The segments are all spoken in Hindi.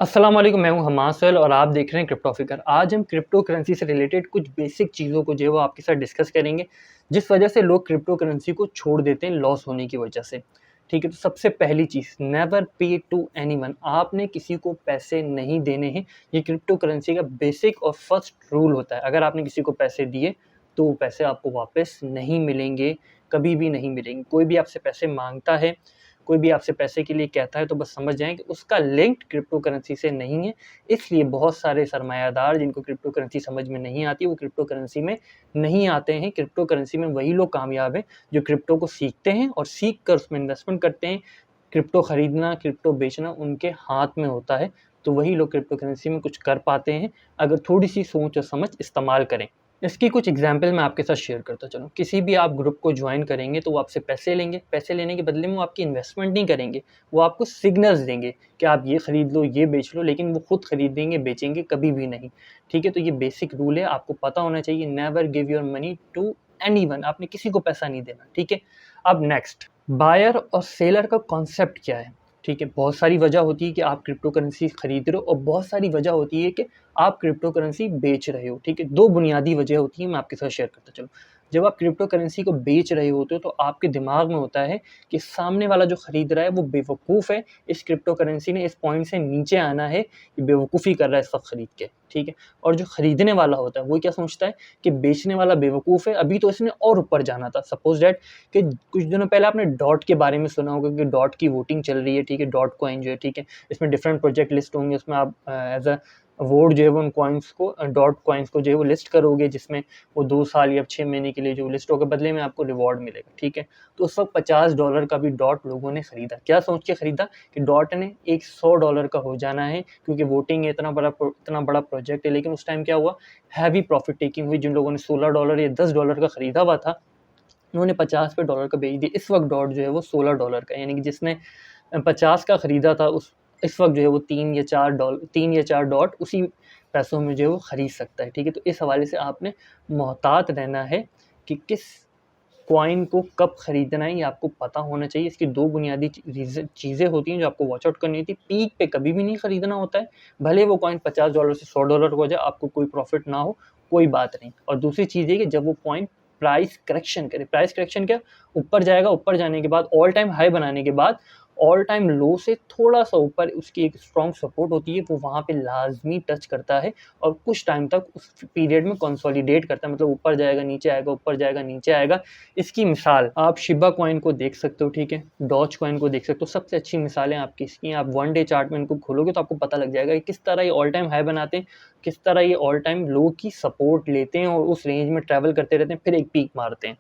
अस्सलाम वालेकुम, मैं हूं हमाद सोहेल और आप देख रहे हैं क्रिप्टो फिगर। आज हम क्रिप्टो करेंसी से रिलेटेड कुछ बेसिक चीज़ों को जो है वो आपके साथ डिस्कस करेंगे, जिस वजह से लोग क्रिप्टो करेंसी को छोड़ देते हैं लॉस होने की वजह से। ठीक है, तो सबसे पहली चीज़, नेवर पे टू एनीवन। आपने किसी को पैसे नहीं देने हैं। ये क्रिप्टो करेंसी का बेसिक और फर्स्ट रूल होता है। अगर आपने किसी को पैसे दिए तो वो पैसे आपको वापस नहीं मिलेंगे, कभी भी नहीं मिलेंगे। कोई भी आपसे पैसे मांगता है, कोई भी आपसे पैसे के लिए कहता है, तो बस समझ जाएँ कि उसका लिंक क्रिप्टो करेंसी से नहीं है। इसलिए बहुत सारे सरमायादार जिनको क्रिप्टो करेंसी समझ में नहीं आती, वो क्रिप्टो करेंसी में नहीं आते हैं। क्रिप्टो करेंसी में वही लोग कामयाब हैं जो क्रिप्टो को सीखते हैं और सीख कर उसमें इन्वेस्टमेंट करते हैं। क्रिप्टो खरीदना, क्रिप्टो बेचना उनके हाथ में होता है, तो वही लोग क्रिप्टो करेंसी में कुछ कर पाते हैं, अगर थोड़ी-सी सोच और समझ इस्तेमाल करें। इसकी कुछ एग्ज़ाम्पल मैं आपके साथ शेयर करता चलूँ। किसी भी आप ग्रुप को जॉइन करेंगे तो वो आपसे पैसे लेंगे, पैसे लेने के बदले में वो आपकी इन्वेस्टमेंट नहीं करेंगे, वो आपको सिग्नल्स देंगे कि आप ये खरीद लो, ये बेच लो, लेकिन वो खुद खरीदेंगे, बेचेंगे कभी भी नहीं। ठीक है? तो ये बेसिक रूल है, आपको पता होना चाहिए, never give your money to anyone. आपने किसी को पैसा नहीं देना, ठीक है? अब नेक्स्ट, बायर और सेलर का कॉन्सेप्ट क्या है? ठीक है? बहुत सारी वजह होती है कि आप क्रिप्टो करेंसी खरीद रहे हो और बहुत सारी वजह होती है कि आप क्रिप्टो करेंसी बेच रहे हो। ठीक है? 2 बुनियादी वजह होती हैं, मैं आपके साथ शेयर करता चलूँ। जब आप क्रिप्टो करेंसी को बेच रहे होते हो तो आपके दिमाग में होता है कि सामने वाला जो खरीद रहा है वो बेवकूफ़ है, इस क्रिप्टो करेंसी ने इस पॉइंट से नीचे आना है, ये बेवकूफ़ी कर रहा है इस वक़्त खरीद के। ठीक है? और जो खरीदने वाला होता है वो क्या सोचता है कि बेचने वाला बेवकूफ़ है, अभी तो इसने और ऊपर जाना था। सपोज़ दैट कि कुछ दिनों पहले आपने डॉट के बारे में सुना होगा कि डॉट की वोटिंग चल रही है, ठीक है? डॉट कॉइन जो है, ठीक है? इसमें डिफरेंट प्रोजेक्ट लिस्ट होंगे, उसमें आप एज़ अ वोट जो है वो उन कॉइन्स को डॉट कॉइन्स को जो है वो लिस्ट करोगे, जिसमें वो 2 साल या 6 महीने के लिए जो लिस्ट होगा, बदले में आपको रिवॉर्ड मिलेगा, ठीक है? तो उस वक़्त $50 का भी डॉट लोगों ने खरीदा। क्या सोच के खरीदा कि डॉट ने एक $100 का हो जाना है, क्योंकि वोटिंग है, इतना बड़ा प्रोजेक्ट है। लेकिन उस टाइम क्या हुआ, हैवी प्रॉफिट टेकिंग हुई। जिन लोगों ने $16 या $10 का खरीदा हुआ था, उन्होंने 50 पे डॉलर का बेच दिया। इस वक़्त डॉट जो है वो $16 का है, यानी कि जिसने 50 का खरीदा था, उस इस वक़्त जो है वो 3 या 4 डॉट उसी पैसों में जो है वो खरीद सकता है, ठीक है? तो इस हवाले से आपने मोहतात रहना है कि किस कॉइन को कब खरीदना है, ये आपको पता होना चाहिए। इसकी 2 बुनियादी चीज़ें होती हैं जो आपको वॉच आउट करनी होती है। पीक पे कभी भी नहीं खरीदना होता है, भले वो कॉइन $50 से $100 का हो जाए, आपको कोई प्रॉफ़िट ना हो, कोई बात नहीं। और दूसरी चीज़ ये कि जब वो कॉइन प्राइस करेक्शन करे, प्राइस करेक्शन क्या? ऊपर जाएगा, ऊपर जाने के बाद ऑल टाइम हाई बनाने के बाद ऑल टाइम लो से थोड़ा-सा ऊपर उसकी एक स्ट्रॉन्ग सपोर्ट होती है, वो वहाँ पे लाज़मी टच करता है और कुछ टाइम तक उस पीरियड में कंसोलिडेट करता है, मतलब ऊपर जाएगा, नीचे आएगा, ऊपर जाएगा, नीचे आएगा। इसकी मिसाल आप शिबा कॉइन को देख सकते हो, ठीक है? डॉज कॉइन को देख सकते हो, सबसे अच्छी मिसालें आपकी इसकी हैं। आप 1 डे चार्ट में इनको खोलोगे तो आपको पता लग जाएगा कि किस तरह ये ऑल टाइम हाई बनाते हैं, किस तरह ये ऑल टाइम लो की सपोर्ट लेते हैं और उस रेंज में ट्रैवल करते रहते हैं, फिर एक पीक मारते हैं।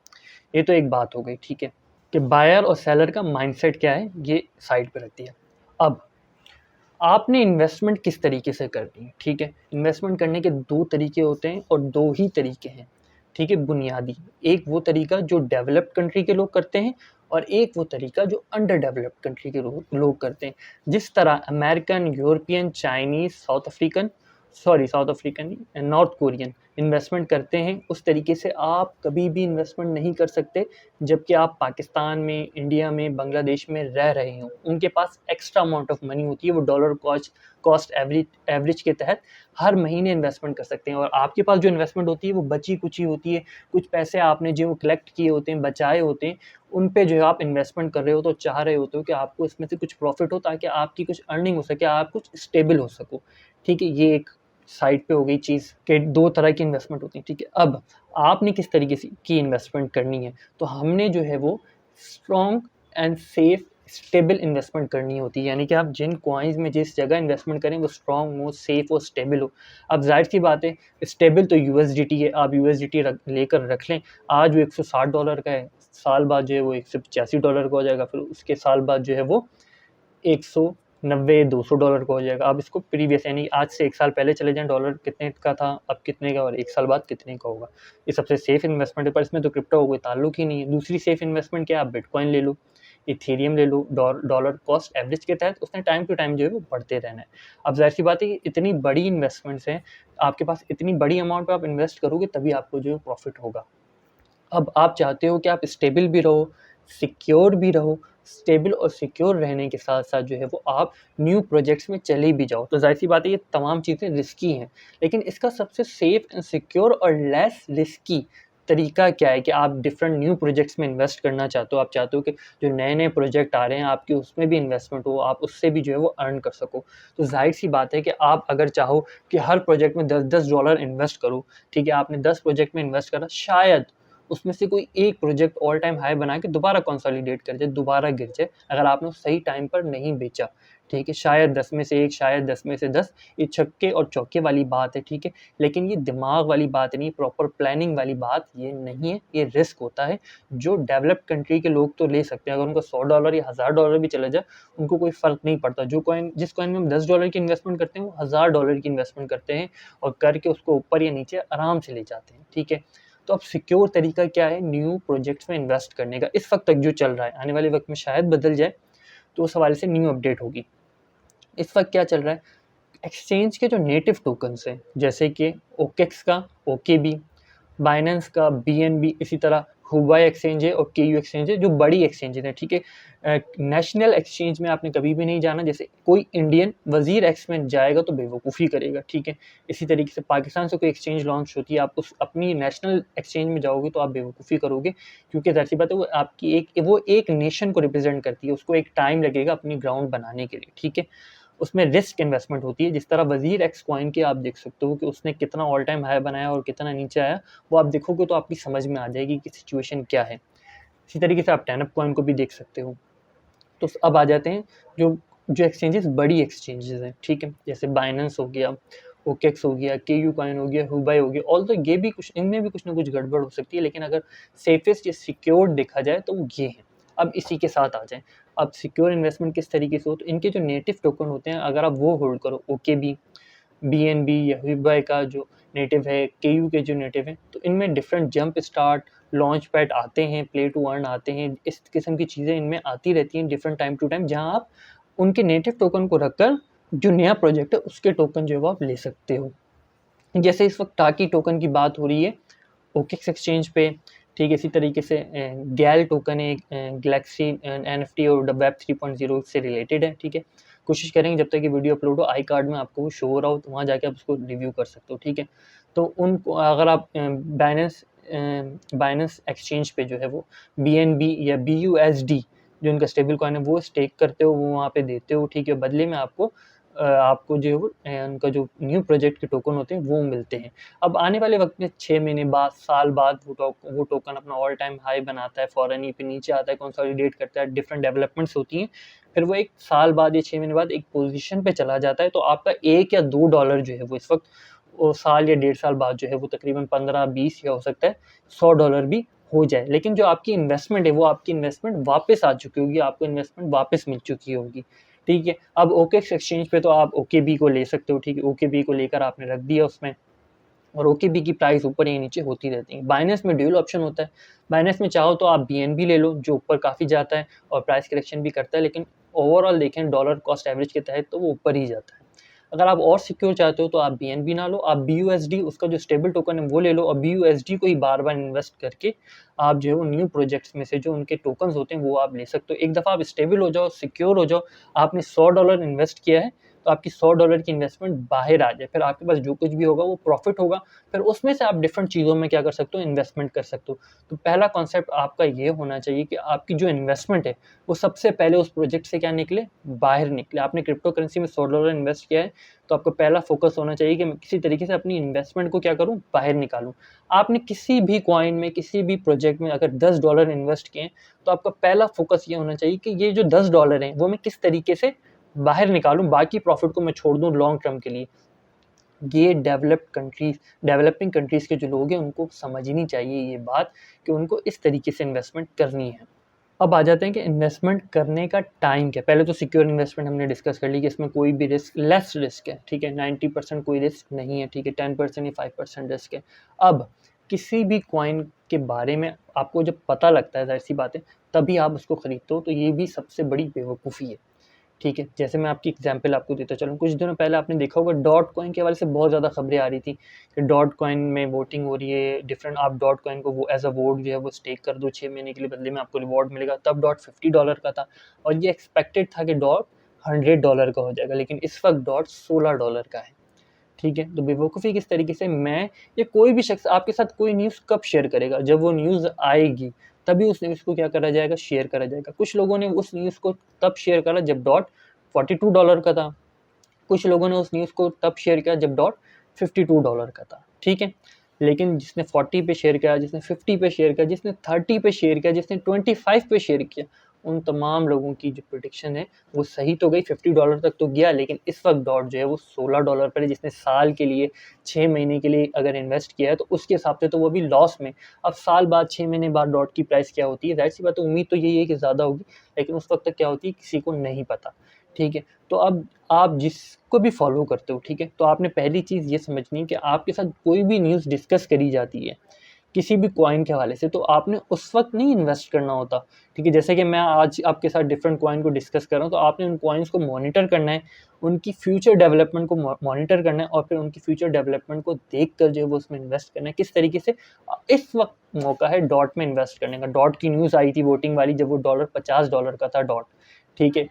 ये तो एक बात हो गई, ठीक है? कि बायर और सेलर का माइंडसेट क्या है, ये साइड पे रखती है। अब आपने इन्वेस्टमेंट किस तरीके से करनी है, ठीक है? इन्वेस्टमेंट करने के 2 तरीके होते हैं और 2 ही तरीके हैं, ठीक है? बुनियादी, एक वो तरीका जो डेवलप्ड कंट्री के लोग करते हैं और एक वो तरीका जो अंडर डेवलप्ड कंट्री के लोग करते हैं। जिस तरह American, European, Chinese, south African नहीं, नॉर्थ कोरियन इन्वेस्टमेंट करते हैं, उस तरीके से आप कभी भी इन्वेस्टमेंट नहीं कर सकते, जबकि आप पाकिस्तान में, इंडिया में, बांग्लादेश में रह रहे हों। उनके पास एक्स्ट्रा अमाउंट ऑफ मनी होती है, वो डॉलर कॉस्ट एवरेज के तहत हर महीने इन्वेस्टमेंट कर सकते हैं और आपके पास जो इन्वेस्टमेंट होती है वो बची-कुची होती है। कुछ पैसे आपने जो कलेक्ट किए होते हैं, बचाए होते हैं, उन पे जो है आप इन्वेस्टमेंट कर रहे हो, तो चाह रहे होते हो कि आपको इसमें से कुछ प्रॉफ़िट हो, ताकि आपकी कुछ अर्निंग हो सके, आप कुछ स्टेबल हो सको। ठीक है? ये एक साइड पे हो गई चीज़ कि 2 तरह की इन्वेस्टमेंट होती है, ठीक है? अब आपने किस तरीके से की इन्वेस्टमेंट करनी है, तो हमने जो है वो strong and safe stable investment करनी होती है, यानी कि आप जिन कॉइन्स में जिस जगह इन्वेस्टमेंट करें वो स्ट्रॉन्ग हो, सेफ हो, स्टेबल हो। अब ज़ाहिर-सी बात है, स्टेबल तो यूएसडीटी है, आप यूएसडीटी लेकर रख लें, आज वो $160 का है, साल बाद जो है वो $185 का हो जाएगा, फिर उसके साल बाद जो है वो 190-200 डॉलर का हो जाएगा। आप इसको प्रीवियस यानी आज से 1 साल पहले चले जाएँ, डॉलर कितने का था, अब कितने का और 1 साल बाद कितने का होगा। ये सबसे सेफ इन्वेस्टमेंट है, पर इसमें तो क्रिप्टो का कोई ताल्लुक ही नहीं है। दूसरी सेफ इन्वेस्टमेंट क्या है, आप बिटकॉइन ले लो, इथेरियम ले लो, डॉलर कॉस्ट एवरेज के तहत उसने टाइम टू टाइम जो है वो बढ़ते रहना है। अब ज़ाहिर-सी बात है कि इतनी बड़ी इन्वेस्टमेंट्स हैं, आपके पास इतनी बड़ी अमाउंट पे आप इन्वेस्ट करोगे तभी आपको जो है प्रॉफ़िट होगा। अब आप चाहते हो कि आप स्टेबल भी रहो, सिक्योर भी रहो, स्टेबल और सिक्योर रहने के साथ साथ जो है वो आप न्यू प्रोजेक्ट्स में चले भी जाओ। तो ज़ाहिर सी बात है ये तमाम चीज़ें रिस्की हैं, लेकिन इसका सबसे सेफ एंड सिक्योर और लेस रिस्की तरीका क्या है कि आप डिफरेंट न्यू प्रोजेक्ट्स में इन्वेस्ट करना चाहते हो। आप चाहते हो कि जो नए-नए प्रोजेक्ट आ रहे हैं आपकी उसमें भी इन्वेस्टमेंट हो, आप उससे भी जो है वो अर्न कर सको। तो ज़ाहिर-सी बात है कि आप अगर चाहो कि हर प्रोजेक्ट में $10-10 इन्वेस्ट करो, ठीक है? आपने 10 प्रोजेक्ट में इन्वेस्ट करा, शायद उसमें से कोई एक प्रोजेक्ट ऑल टाइम हाई बना के दोबारा कंसोलिडेट कर जाए, दोबारा गिर जाए, अगर आपने सही टाइम पर नहीं बेचा, ठीक है? शायद 10 में से 1, शायद 10 में से 10, ये छक्के और चौके वाली बात है, ठीक है? लेकिन ये दिमाग वाली बात नहीं, प्रॉपर प्लानिंग वाली बात ये नहीं है, ये रिस्क होता है, जो डेवलप्ड कंट्री के लोग तो ले सकते हैं। अगर उनका $100 या $1000 भी चला जाए, उनको कोई फ़र्क नहीं पड़ता। जिस कॉइन में हम $10 की इन्वेस्टमेंट करते हैं, वो $1000 की इन्वेस्टमेंट करते हैं और करके उसको ऊपर या नीचे आराम से ले जाते हैं, ठीक है? तो अब सिक्योर तरीका क्या है न्यू प्रोजेक्ट्स में इन्वेस्ट करने का, इस वक़्त तक जो चल रहा है, आने वाले वक़्त में शायद बदल जाए, तो उस हवाले से न्यू अपडेट होगी। इस वक़्त क्या चल रहा है, एक्सचेंज के जो नेटिव टोकन्स हैं, जैसे कि ओकेक्स का ओकेबी, बाइनेंस का बीएनबी, इसी तरह हुबाई एक्सचेंज है और केयू एक्सचेंज है, जो बड़ी एक्सचेंजेस हैं, ठीक है? नेशनल एक्सचेंज में आपने कभी भी नहीं जाना, जैसे कोई इंडियन वज़ीर एक्स में जाएगा तो बेवकूफ़ी करेगा, ठीक है? इसी तरीके से पाकिस्तान से कोई एक्सचेंज लॉन्च होती है, आप उस अपनी नेशनल एक्सचेंज में जाओगे तो आप बेवकूफ़ी करोगे, क्योंकि ज़ाहिर-सी बात है वो एक नेशन को रिप्रेज़ेंट करती है, उसको एक टाइम लगेगा अपनी ग्राउंड बनाने के लिए, ठीक है? उसमें रिस्क इन्वेस्टमेंट होती है, जिस तरह वज़ीर एक्स कॉइन की आप देख सकते हो कि उसने कितना ऑल टाइम हाई बनाया और कितना नीचे आया, वो आप देखोगे तो आपकी समझ में आ जाएगी कि सिचुएशन क्या है। इसी तरीके से आप टैनअप कॉइन को भी देख सकते हो। तो अब आ जाते हैं जो जो एक्सचेंजेस बड़ी एक्सचेंजेस हैं, ठीक है? जैसे बाइनेंस हो गया, ओकेक्स हो गया, केयू कॉइन हो गया, हुबाई हो गया, ऑल्दो ये भी कुछ इनमें भी कुछ ना कुछ गड़बड़ हो सकती है, लेकिन अगर सेफेस्ट या सिक्योर्ड देखा जाए तो वो ये हैं। अब इसी के साथ आ जाएँ, अब सिक्योर इन्वेस्टमेंट किस तरीके से हो, तो इनके जो नेटिव टोकन होते हैं, अगर आप वो होल्ड करो, ओकेबी, बीएनबी या हुबाई का जो नेटिव है, केयू के जो नेटिव हैं, तो इनमें different jump start, launch pad आते हैं, प्ले टू अर्न आते हैं, इस किस्म की चीज़ें इनमें आती रहती हैं डिफरेंट टाइम टू टाइम, जहाँ आप उनके नेटिव टोकन को रखकर जो नया प्रोजेक्ट है उसके टोकन जो है वो आप ले सकते हो। जैसे इस वक्त टाकी टोकन की बात हो रही है ओकेक्स एक्सचेंज पे, ठीक है? इसी तरीके से गैल टोकन है, गैलेक्सी एनएफटी और वेब 3.0 से रिलेटेड है, ठीक है? कोशिश करेंगे जब तक ये वीडियो अपलोड हो आई कार्ड में आपको वो शो हो रहा हो, तो वहाँ जाके आप उसको रिव्यू कर सकते हो, ठीक है? तो उनको अगर आप बाइनेंस एक्सचेंज पे जो है वो बीएनबी या बीयूएसडी जो उनका स्टेबल कॉइन है वो स्टेक करते हो, वो वहाँ पे देते हो, ठीक है? बदले में आपको जो है वो उनका जो न्यू प्रोजेक्ट के टोकन होते हैं वो मिलते हैं। अब आने वाले वक़्त में 6 महीने बाद, साल बाद वो टोकन अपना ऑल टाइम हाई बनाता है, फ़ौरन ही फिर नीचे आता है, कंसोलिडेट करता है, डिफरेंट डेवलपमेंट्स होती हैं। फिर वो 1 साल बाद या 6 महीने बाद एक पोज़ीशन पे चला जाता है, तो आपका 1 या $2 जो है वो इस वक़्त वो साल या डेढ़ साल बाद जो है वो तकरीबन 15-20 या हो सकता है $100 भी हो जाए। लेकिन जो आपकी इन्वेस्टमेंट है, वो आपकी इन्वेस्टमेंट वापस आ चुकी होगी, आपको इन्वेस्टमेंट वापस मिल चुकी होगी, ठीक है? अब ओकेक्स एक्सचेंज पे तो आप ओकेबी को ले सकते हो, ठीक है? ओकेबी को लेकर आपने रख दिया उसमें और ओकेबी की प्राइस ऊपर या नीचे होती रहती है। बाइनेंस में ड्यूल ऑप्शन होता है। बाइनेंस में चाहो तो आप बीएनबी ले लो, जो ऊपर काफ़ी जाता है और प्राइस करेक्शन भी करता है, लेकिन ओवरऑल देखें डॉलर कॉस्ट एवरेज के तहत तो वो ऊपर ही जाता है। अगर आप और सिक्योर चाहते हो तो आप बीएनबी ना लो, आप बीयूएसडी उसका जो स्टेबल टोकन है वो ले लो और बीयूएसडी को ही बार-बार इन्वेस्ट करके आप जो है वो न्यू प्रोजेक्ट्स में से जो उनके टोकन्स होते हैं वो आप ले सकते हो। एक दफ़ा आप स्टेबल हो जाओ, सिक्योर हो जाओ, आपने $100 इन्वेस्ट किया है, तो आपकी $100 की इन्वेस्टमेंट बाहर आ जाए, फिर आपके पास जो कुछ भी होगा वो प्रॉफ़िट होगा, फिर उसमें से आप डिफरेंट चीज़ों में क्या कर सकते हो इन्वेस्टमेंट कर सकते हो। तो पहला कॉन्सेप्ट आपका ये होना चाहिए कि आपकी जो इन्वेस्टमेंट है, वो सबसे पहले उस प्रोजेक्ट से क्या निकले, बाहर निकले। आपने क्रिप्टो करेंसी में $100 इन्वेस्ट किया है, तो आपका पहला फ़ोकस होना चाहिए कि मैं किसी तरीके से अपनी इन्वेस्टमेंट को क्या करूँ, बाहर निकालूँ। आपने किसी भी कॉइन में, किसी भी प्रोजेक्ट में अगर $10 इन्वेस्ट किए हैं, तो आपका पहला फ़ोकस ये होना चाहिए कि ये जो $10 हैं, वो मैं किस तरीके से बाहर निकालूँ, बाकी प्रॉफ़िट को मैं छोड़ दूँ लॉन्ग टर्म के लिए। ये डेवलपिंग कंट्रीज़ के जो लोग हैं, उनको समझनी चाहिए ये बात कि उनको इस तरीके से इन्वेस्टमेंट करनी है। अब आ जाते हैं कि इन्वेस्टमेंट करने का टाइम क्या है। पहले तो सिक्योर इन्वेस्टमेंट हमने डिस्कस कर ली कि इसमें कोई भी लेस रिस्क है, ठीक है? 90% कोई रिस्क नहीं है, ठीक है? 10% या 5% रिस्क है। अब किसी भी कॉइन के बारे में आपको जब पता लगता है, ज़ाहिर-सी बात है, तभी आप उसको खरीदते हो, तो ये भी सबसे बड़ी बेवकूफ़ी है, ठीक है, जैसे मैं आपकी एग्जांपल आपको देता चलूँ, कुछ दिनों पहले आपने देखा होगा डॉट कॉइन के हवाले से बहुत ज़्यादा खबरें आ रही थी कि डॉट कॉइन में वोटिंग हो रही है, डिफरेंट आप डॉट कॉइन को वो एज़ अ वोट जो है वो स्टेक कर दो 6 महीने के लिए, बदले में आपको रिवॉर्ड मिलेगा। तब डॉट $50 का था और ये एक्सपेक्टेड था कि डॉट $100 का हो जाएगा, लेकिन इस वक़्त डॉट $16 का है। ठीक है, तो बेवकूफ़ी किस तरीके से मैं या कोई भी शख्स आपके साथ कोई न्यूज़ कब शेयर करेगा? जब वो न्यूज़ आएगी, तभी उस न्यूज़ को क्या करा जाएगा? शेयर करा जाएगा। कुछ लोगों ने उस न्यूज़ को तब शेयर करा जब डॉट $42 का था। कुछ लोगों ने उस न्यूज़ को तब शेयर किया जब डॉट $52 का था। ठीक है? लेकिन जिसने 40 पे शेयर किया, जिसने 50 पे शेयर किया, जिसने 30 पे शेयर किया, जिसने 25 पे शेयर किया, उन तमाम लोगों की जो प्रेडिक्शन है वो सही तो गई, $50 तक तो गया, लेकिन इस वक्त डॉट जो है वो $16 पर है। जिसने साल के लिए 6 महीने के लिए अगर इन्वेस्ट किया है तो उसके हिसाब से तो वो भी लॉस में। अब साल बाद 6 महीने बाद डॉट की प्राइस क्या होती है, जाहिर सी बात है उम्मीद तो यही है कि ज़्यादा होगी, लेकिन उस वक्त तक क्या होती है किसी को नहीं पता। ठीक है, तो अब आप जिसको भी फॉलो करते हो, ठीक है, तो आपने पहली चीज़ ये समझनी है कि आपके साथ कोई भी न्यूज़ डिस्कस करी जाती है किसी भी कॉइन के हवाले से, तो आपने उस वक्त नहीं इन्वेस्ट करना होता। ठीक है, जैसे कि मैं आज आपके साथ डिफरेंट कॉइन को डिस्कस कर रहा हूँ, तो आपने उन कॉइन्स को मॉनिटर करना है, उनकी फ्यूचर डेवलपमेंट को मॉनिटर करना है और फिर उनकी फ्यूचर डेवलपमेंट को देख कर जो है वो उसमें इन्वेस्ट करना है। किस तरीके से इस वक्त मौका है डॉट में इन्वेस्ट करने का। डॉट की न्यूज़ आई थी वोटिंग वाली, जब वो $50 का था डॉट। ठीक है,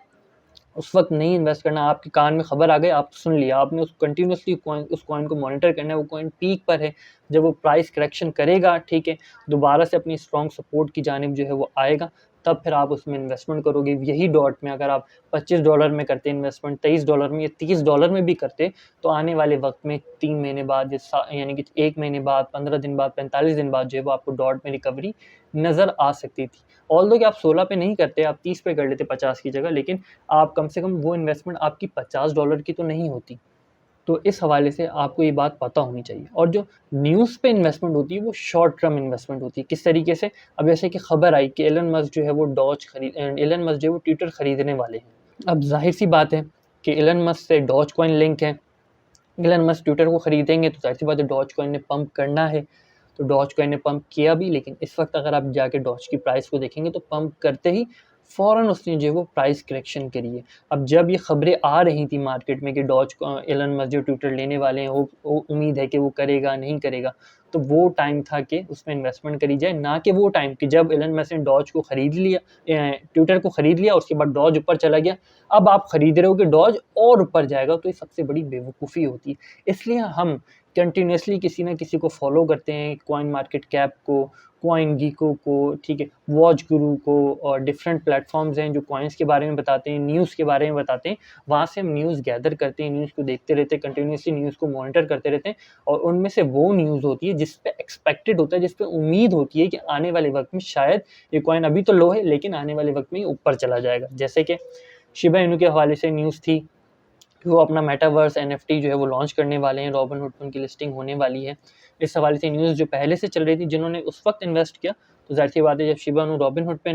उस वक्त नहीं इन्वेस्ट करना, आपके कान में खबर आ गई, आप सुन लिया, आपने उस कंटिन्यूसली उस कॉइन को मॉनिटर करना है। वो कॉइन पीक पर है, जब वो प्राइस करेक्शन करेगा, ठीक है, दोबारा से अपनी स्ट्रॉन्ग सपोर्ट की जानिब जो है वो आएगा, तब फिर आप उसमें इन्वेस्टमेंट करोगे। यही डॉट में अगर आप $25 में करते इन्वेस्टमेंट, $23 में या $30 में भी करते, तो आने वाले वक्त में 3 महीने बाद यानी कि 1 महीने बाद, 15 दिन बाद, 45 दिन बाद जो है वो आपको डॉट में रिकवरी नज़र आ सकती थी। ऑल्दो कि आप 16 पे नहीं करते, आप 30 पे कर लेते 50 की जगह, लेकिन आप कम से कम वो इन्वेस्टमेंट आपकी $50 की तो नहीं होती। तो इस हवाले से आपको ये बात पता होनी चाहिए। और जो न्यूज़ पे इन्वेस्टमेंट होती है वो शॉर्ट टर्म इन्वेस्टमेंट होती है। किस तरीके से? अब जैसे कि खबर आई कि एलन मस्क जो है वो एलन मस्क जो है वो ट्विटर खरीदने वाले हैं। अब ज़ाहिर सी बात है कि एलन मस्क से डॉज कॉइन लिंक है। एलन मस्क ट्विटर को खरीदेंगे तो ज़ाहिर सी बात है डॉज कॉइन ने पंप करना है। तो डॉज कॉइन ने पंप किया भी, लेकिन इस वक्त अगर आप जाके डॉज की प्राइस को देखेंगे तो पंप करते ही फ़ौरन उसने जो है वो प्राइस करेक्शन करी है। अब जब ये खबरें आ रही थी मार्केट में कि एलन मस्क जो ट्विटर लेने वाले हैं, वो उम्मीद है कि वो करेगा नहीं करेगा, तो वो टाइम था कि उसमें इन्वेस्टमेंट करी जाए, ना कि वो टाइम कि जब एलन मस्क ने डॉज को खरीद लिया, ट्विटर को खरीद लिया, उसके बाद डॉज ऊपर चला गया, अब आप खरीद रहे हो कि डॉज और ऊपर जाएगा। तो ये सबसे बड़ी बेवकूफ़ी होती है। इसलिए हम कंटिन्यूसली किसी न किसी को फॉलो करते हैं, कॉइन मार्केट कैप को, कॉइन गीको को, ठीक है, वॉच गुरु को, और डिफरेंट प्लेटफॉर्म्स हैं जो कॉइन्स के बारे में बताते हैं, न्यूज़ के बारे में बताते हैं। वहाँ से हम न्यूज़ गैदर करते हैं, न्यूज़ को देखते रहते हैं, कंटिन्यूसली न्यूज़ को मॉनिटर करते रहते हैं, और उनमें से वो न्यूज़ होती है जिस पे एक्सपेक्टेड होता है, जिस पे उम्मीद होती है कि आने वाले वक्त में शायद ये कॉइन अभी तो लो है, लेकिन आने वाले वक्त में ऊपर चला जाएगा। जैसे कि शिबा इनू के हवाले से न्यूज़ थी, वो अपना मेटावर्स एनएफटी जो है वो लॉन्च करने वाले हैं, रॉबिनहुड पे उनकी लिस्टिंग होने वाली है। इस हवाले से न्यूज़ जो पहले से चल रही थी, जिन्होंने उस वक्त इन्वेस्ट किया, तो ज़ाहिर-सी बात है जब शिबा इनू रॉबिनहुड पे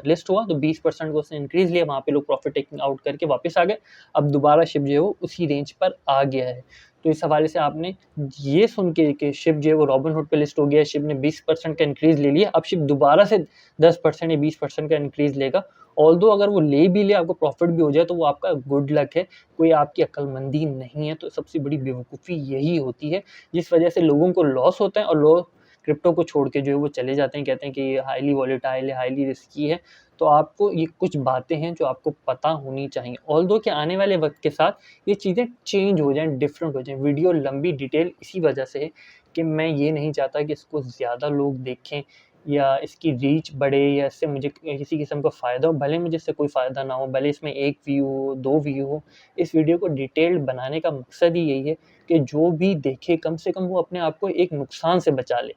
लिस्ट हुआ तो 20% को उसने इंक्रीज़ लिया, वहाँ पे लोग प्रॉफिट टेकिंग आउट करके वापस आ गए। अब दोबारा शिप जो है वो उसी रेंज पर आ गया है। तो इस हवाले से आपने ये सुन के कि शिप जो है वो रॉबिनहुड पे लिस्ट हो गया है, शिप ने 20% का इंक्रीज़ ले लिया, अब शिप दोबारा से 10% या 20% का इंक्रीज़ लेगा। ऑल्दो अगर वो ले भी ले, आपको प्रॉफिट भी हो जाए, तो वो आपका गुड लक है, कोई आपकी अक्लमंदी नहीं है। तो सबसे बड़ी बेवकूफ़ी यही होती है, जिस वजह से लोगों को लॉस होता है और लोग क्रिप्टो को छोड़ के जो है वो चले जाते हैं, कहते हैं कि ये हाईली वॉलेटाइल है, हाईली रिस्की है। तो आपको ये कुछ बातें हैं जो आपको पता होनी चाहिए। ऑल्दो कि आने वाले वक़्त के साथ ये चीज़ें चेंज हो जाएँ, डिफरेंट हो जाएँ। वीडियो लंबी डिटेल इसी वजह से है कि मैं ये नहीं चाहता कि इसको ज़्यादा लोग देखें या इसकी रीच बढ़े या इससे मुझे किसी किस्म का फ़ायदा हो। भले मुझे इससे कोई फ़ायदा ना हो, भले इसमें 1 व्यू हो, 2 व्यू हो, इस वीडियो को डिटेल्ड बनाने का मकसद ही यही है कि जो भी देखे कम से कम वो अपने आप को एक नुकसान से बचा ले।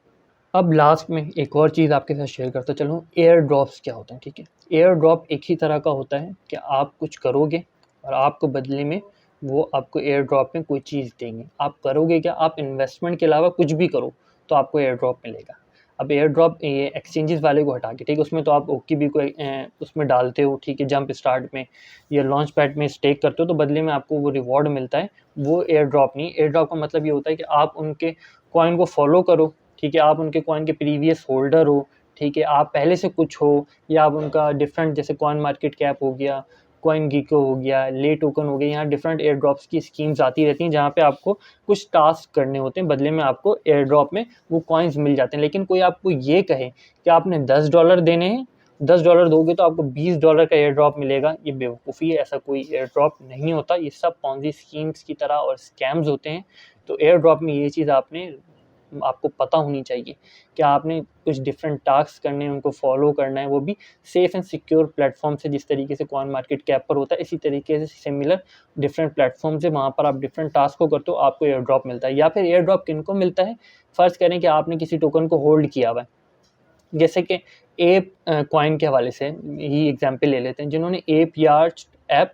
अब लास्ट में एक और चीज़ आपके साथ शेयर करता चलूँ, एयर ड्रॉप्स क्या होते हैं, ठीक है? एयर ड्रॉप एक ही तरह का होता है कि आप कुछ करोगे और आपको बदले में वो आपको एयर ड्रॉप में कोई चीज़ देंगे। आप करोगे क्या? आप इन्वेस्टमेंट के अलावा कुछ भी करो, तो आपको एयर ड्रॉप मिलेगा। अब एयर ड्रॉप ये एक्सचेंजेस वाले को हटा के, ठीक है, उसमें तो आप ओकेबी को उसमें डालते हो, ठीक है, जंप स्टार्ट में या लॉन्च पैड में स्टेक करते हो, तो बदले में आपको वो रिवॉर्ड मिलता है। वो एयर ड्रॉप नहीं, एयर ड्रॉप का मतलब ये होता है कि आप उनके कॉइन को फॉलो करो, ठीक है, आप उनके कॉइन के प्रीवियस होल्डर हो, ठीक है, आप पहले से कुछ हो, या आप उनका डिफरेंट जैसे कॉइन मार्केट कैप हो गया, कॉइन गीको हो गया, ले टोकन हो गया, यहाँ डिफरेंट एयर ड्रॉप्स की स्कीम्स आती रहती हैं जहाँ पे आपको कुछ टास्क करने होते हैं, बदले में आपको एयर ड्रॉप में वो कॉइन्स मिल जाते हैं। लेकिन कोई आपको ये कहे कि आपने $10 देने हैं, $10 दोगे तो आपको $20 का एयर ड्रॉप मिलेगा, ये बेवकूफ़ी है। ऐसा कोई एयर ड्रॉप नहीं होता, ये सब पॉन्जी स्कीम्स की तरह और स्कैम्स होते हैं। तो एयर ड्रॉप में ये चीज़ आपको पता होनी चाहिए कि आपने कुछ डिफरेंट टास्क करने हैं, उनको फॉलो करना है, वो भी सेफ एंड सिक्योर प्लेटफॉर्म से। जिस तरीके से कॉइन मार्केट कैप पर होता है, इसी तरीके से सिमिलर डिफरेंट प्लेटफॉर्म से वहाँ पर आप डिफरेंट टास्क को करते हो, आपको एयर ड्रॉप मिलता है। या फिर एयर ड्रॉप किनको मिलता है, फ़र्ज़ करें कि आपने किसी टोकन को होल्ड किया हुआ है, जैसे कि एप कॉइन के हवाले से ही एग्जांपल ले लेते हैं, जिन्होंने एप यार्च ऐप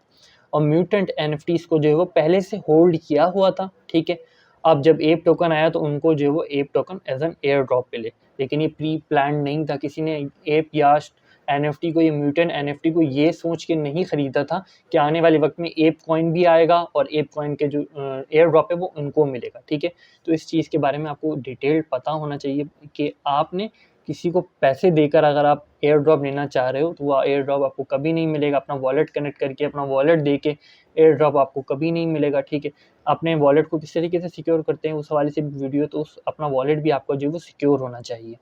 और म्यूटेंट एनएफटीज को जो है वो पहले से होल्ड किया हुआ था, ठीक है। अब जब एप टोकन आया तो उनको जो है वो APE token as an airdrop मिले, लेकिन ये प्री प्लान नहीं था। किसी ने एप यार्च एनएफटी को, ये म्यूटेंट एनएफटी को ये सोच के नहीं खरीदा था कि आने वाले वक्त में एप कॉइन भी आएगा और एप कॉइन के जो एयर ड्रॉप है वो उनको मिलेगा, ठीक है। तो इस चीज़ के बारे में आपको डिटेल पता होना चाहिए कि आपने किसी को पैसे देकर अगर आप एयर ड्रॉप लेना चाह रहे हो तो वो एयर ड्रॉप आपको कभी नहीं मिलेगा। अपना वॉलेट कनेक्ट करके, अपना वॉलेट दे के एयर ड्रॉप आपको कभी नहीं मिलेगा, ठीक है। अपने वॉलेट को किस तरीके से सिक्योर करते हैं उस हवाले से वीडियो, तो उस अपना वॉलेट भी आपका जो है वो सिक्योर होना चाहिए।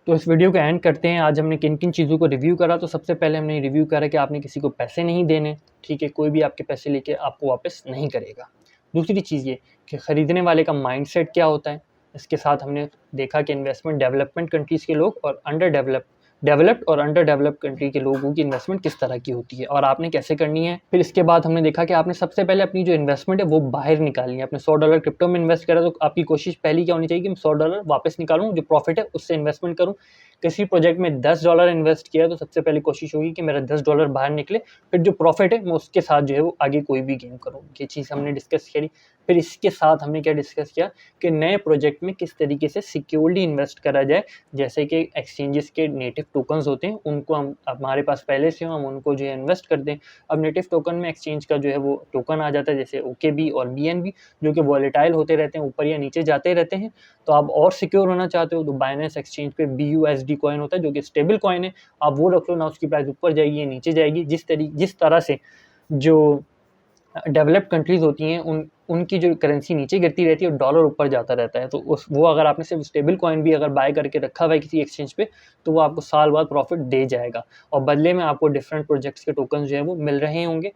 तो इस वीडियो को एंड करते हैं। आज हमने किन किन चीज़ों को रिव्यू करा। तो सबसे पहले हमने रिव्यू करा कि आपने किसी को पैसे नहीं देने, ठीक है। कोई भी आपके पैसे लेके आपको वापस नहीं करेगा। दूसरी चीज़ ये कि ख़रीदने वाले का माइंडसेट क्या होता है। इसके साथ हमने देखा कि इन्वेस्टमेंट डेवलपमेंट कंट्रीज़ के लोग और डेवलप्ड और अंडर डेवलप्ड कंट्री के लोगों की इन्वेस्टमेंट किस तरह की होती है और आपने कैसे करनी है। फिर इसके बाद हमने देखा कि आपने सबसे पहले अपनी जो इन्वेस्टमेंट है वो बाहर निकालनी है। आपने $100 क्रिप्टो में इन्वेस्ट करा तो आपकी कोशिश पहली क्या होनी चाहिए कि मैं $100 वापस निकालूं, जो प्रॉफिट है उससे इन्वेस्टमेंट करूं। किसी प्रोजेक्ट में $10 इन्वेस्ट किया तो सबसे पहले कोशिश होगी कि मेरा $10 बाहर निकले, फिर जो प्रॉफिट है मैं उसके साथ जो है वो आगे कोई भी गेम करूँ। ये चीज़ हमने डिस्कस करी। फिर इसके साथ हमने क्या डिस्कस किया कि नए प्रोजेक्ट में किस तरीके से सिक्योरली इन्वेस्ट करा जाए। जैसे कि एक्सचेंजेस के नेटिव टोकन्स होते हैं, उनको हम हमारे पास पहले से हो, हम उनको जो है इन्वेस्ट कर दें। अब नेटिव टोकन में एक्सचेंज का जो है वो टोकन आ जाता है, जैसे OKB और BNB, जो कि वॉलेटाइल होते रहते हैं, ऊपर या नीचे जाते रहते हैं। तो आप और सिक्योर होना चाहते हो तो बाइनेंस एक्सचेंज पे BUSD कॉइन होता है, जो कि स्टेबल कॉइन है। आप वो रख लो ना, उसकी प्राइस ऊपर जाएगी या नीचे जाएगी। जिस तरह से जो डेवलप्ड कंट्रीज़ होती हैं उनकी जो करेंसी नीचे गिरती रहती है और डॉलर ऊपर जाता रहता है। तो वो अगर आपने सिर्फ स्टेबल कॉइन भी अगर बाय करके रखा हुआ है किसी एक्सचेंज पे, तो वो आपको साल बाद प्रॉफिट दे जाएगा और बदले में आपको डिफरेंट प्रोजेक्ट्स के टोकन जो है वो मिल रहे होंगे।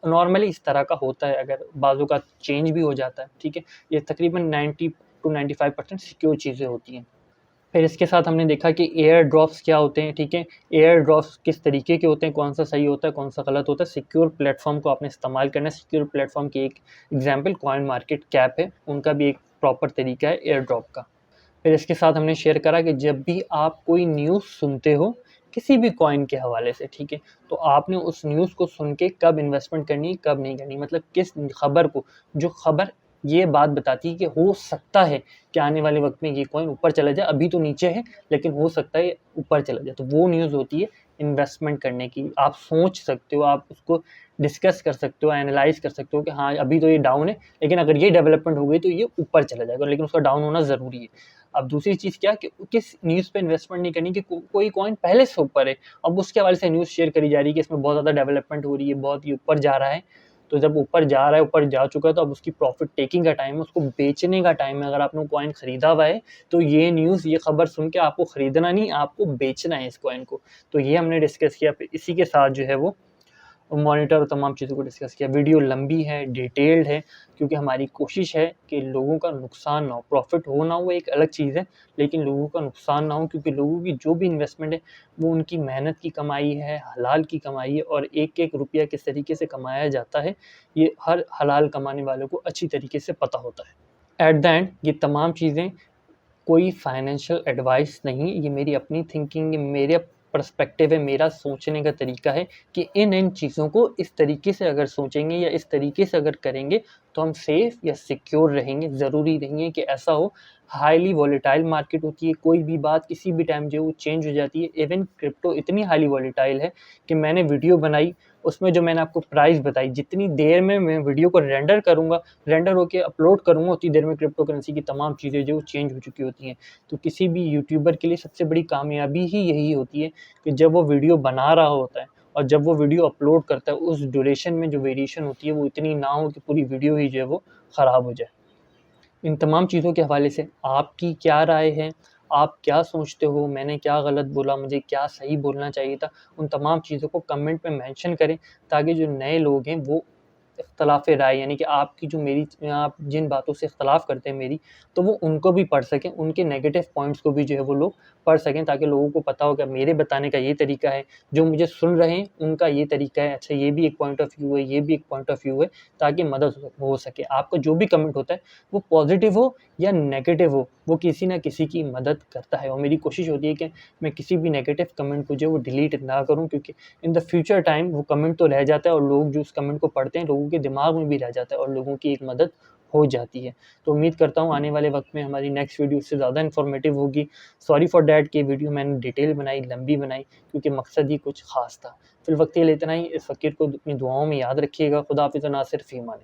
नॉर्मली इस तरह का होता है, अगर बाजू का चेंज भी हो जाता है, ठीक है। ये तकरीबन 90 to 95% सिक्योर चीज़ें होती हैं। फिर इसके साथ हमने देखा कि एयर ड्रॉप्स क्या होते हैं, ठीक है। एयर ड्रॉप्स किस तरीके के होते हैं, कौन सा सही होता है, कौन सा गलत होता है। सिक्योर प्लेटफॉर्म को आपने इस्तेमाल करना है। सिक्योर प्लेटफॉर्म की एक एग्जांपल कॉइन मार्केट कैप है, उनका भी एक प्रॉपर तरीका है एयर ड्रॉप का। फिर इसके साथ हमने शेयर करा कि जब भी आप कोई न्यूज़ सुनते हो किसी भी कॉइन के हवाले से, ठीक है, तो आपने उस न्यूज़ को सुन के कब इन्वेस्टमेंट करनी, कब नहीं करनी। मतलब किस खबर को, जो खबर ये बात बताती है कि हो सकता है कि आने वाले वक्त में ये कॉइन ऊपर चला जाए, अभी तो नीचे है लेकिन हो सकता है ऊपर चला जाए, तो वो न्यूज़ होती है इन्वेस्टमेंट करने की। आप सोच सकते हो, आप उसको डिस्कस कर सकते हो, एनालाइज कर सकते हो कि हाँ अभी तो ये डाउन है, लेकिन अगर ये डेवलपमेंट हो गई तो ये ऊपर चला जाएगा, लेकिन उसका डाउन होना ज़रूरी है। अब दूसरी चीज़ क्या कि किस न्यूज़ पे इन्वेस्टमेंट नहीं करनी कि कोई कॉइन पहले से ऊपर है, अब उसके हवाले से न्यूज़ शेयर करी जा रही है कि इसमें बहुत ज़्यादा डेवलपमेंट हो रही है, बहुत ही ऊपर जा रहा है। तो जब ऊपर जा रहा है, ऊपर जा चुका है, तो अब उसकी प्रॉफिट टेकिंग का टाइम है, उसको बेचने का टाइम है। अगर आपने कॉइन खरीदा हुआ है तो ये न्यूज़, ये खबर सुन के आपको खरीदना नहीं, आपको बेचना है इस कॉइन को। तो ये हमने डिस्कस किया। फिर इसी के साथ जो है वो मॉनिटर और तमाम चीज़ों को डिस्कस किया। वीडियो लंबी है, डिटेल्ड है, क्योंकि हमारी कोशिश है कि लोगों का नुकसान ना हो। प्रॉफिट हो ना हो एक अलग चीज़ है, लेकिन लोगों का नुकसान ना हो, क्योंकि लोगों की जो भी इन्वेस्टमेंट है वो उनकी मेहनत की कमाई है, हलाल की कमाई है, और एक-एक रुपया किस तरीके से कमाया जाता है ये हर हलाल कमाने वालों को अच्छी तरीके से पता होता है। एट द एंड ये तमाम चीज़ें कोई फाइनेंशियल एडवाइस नहीं, ये मेरी अपनी थिंकिंग है, मेरा पर्सपेक्टिव है, मेरा सोचने का तरीका है कि इन चीज़ों को इस तरीके से अगर सोचेंगे या इस तरीके से अगर करेंगे तो हम सेफ़ या सिक्योर रहेंगे। ज़रूरी नहीं है कि ऐसा हो। हाईली वॉलेटाइल मार्केट होती है, कोई भी बात किसी भी टाइम जो है वो चेंज हो जाती है। इवन क्रिप्टो इतनी हाईली वॉलेटाइल है कि मैंने वीडियो बनाई, उसमें जो मैंने आपको प्राइस बताई, जितनी देर में मैं वीडियो को रेंडर करूँगा, रेंडर होके अपलोड करूँगा, उतनी देर में क्रिप्टो करेंसी की तमाम चीज़ें जो चेंज हो चुकी होती हैं। तो किसी भी यूट्यूबर के लिए सबसे बड़ी कामयाबी ही यही होती है कि जब वो वीडियो बना रहा होता है और जब वो वीडियो अपलोड करता है उस ड्यूरेशन में जो वेरिएशन होती है वो इतनी ना हो कि पूरी वीडियो ही जो है वो ख़राब हो जाए। इन तमाम चीज़ों के हवाले से आपकी क्या राय है? आप क्या सोचते हो? मैंने क्या गलत बोला? मुझे क्या सही बोलना चाहिए था? उन तमाम चीज़ों को कमेंट में मेंशन करें ताकि जो नए लोग हैं वो इख्तलाफ़ राय यानी कि आपकी जो मेरी आप जिन बातों से इख्तलाफ़ करते हैं मेरी, तो वो उनको भी पढ़ सकें, उनके नेगेटिव पॉइंट्स को भी जो है वो लोग पढ़ सकें ताकि लोगों को पता हो कि मेरे बताने का ये तरीका है, जो मुझे सुन रहे हैं उनका ये तरीका है, अच्छा ये भी एक पॉइंट ऑफ व्यू है, ये भी एक पॉइंट ऑफ व्यू है ताकि मदद हो सके। आपका जो भी कमेंट होता है वो पॉज़िटिव हो या नेगेटिव हो, वो किसी न किसी की मदद करता है और मेरी कोशिश होती है कि मैं किसी भी नेगेटिव कमेंट को जो है वो डिलीट ना करूँ क्योंकि इन द फ्यूचर टाइम वो कमेंट तो रह जाता है और लोग जो उस कमेंट को पढ़ते हैं, लोगों के दिमाग में भी रह जाता है और लोगों की एक मदद हो जाती है। तो उम्मीद करता हूँ आने वाले वक़्त में हमारी नेक्स्ट वीडियो इससे ज़्यादा इन्फॉर्मेटिव होगी। सॉरी फॉर दैट कि वीडियो मैंने डिटेल बनाई, लंबी बनाई क्योंकि मकसद ही कुछ ख़ास था। फ़िलवक़्त के लिए इतना ही। इस फ़कीर को अपनी दुआओं में याद रखिएगा। खुदा हाफ़िज़। नासिर फ़ी अमान।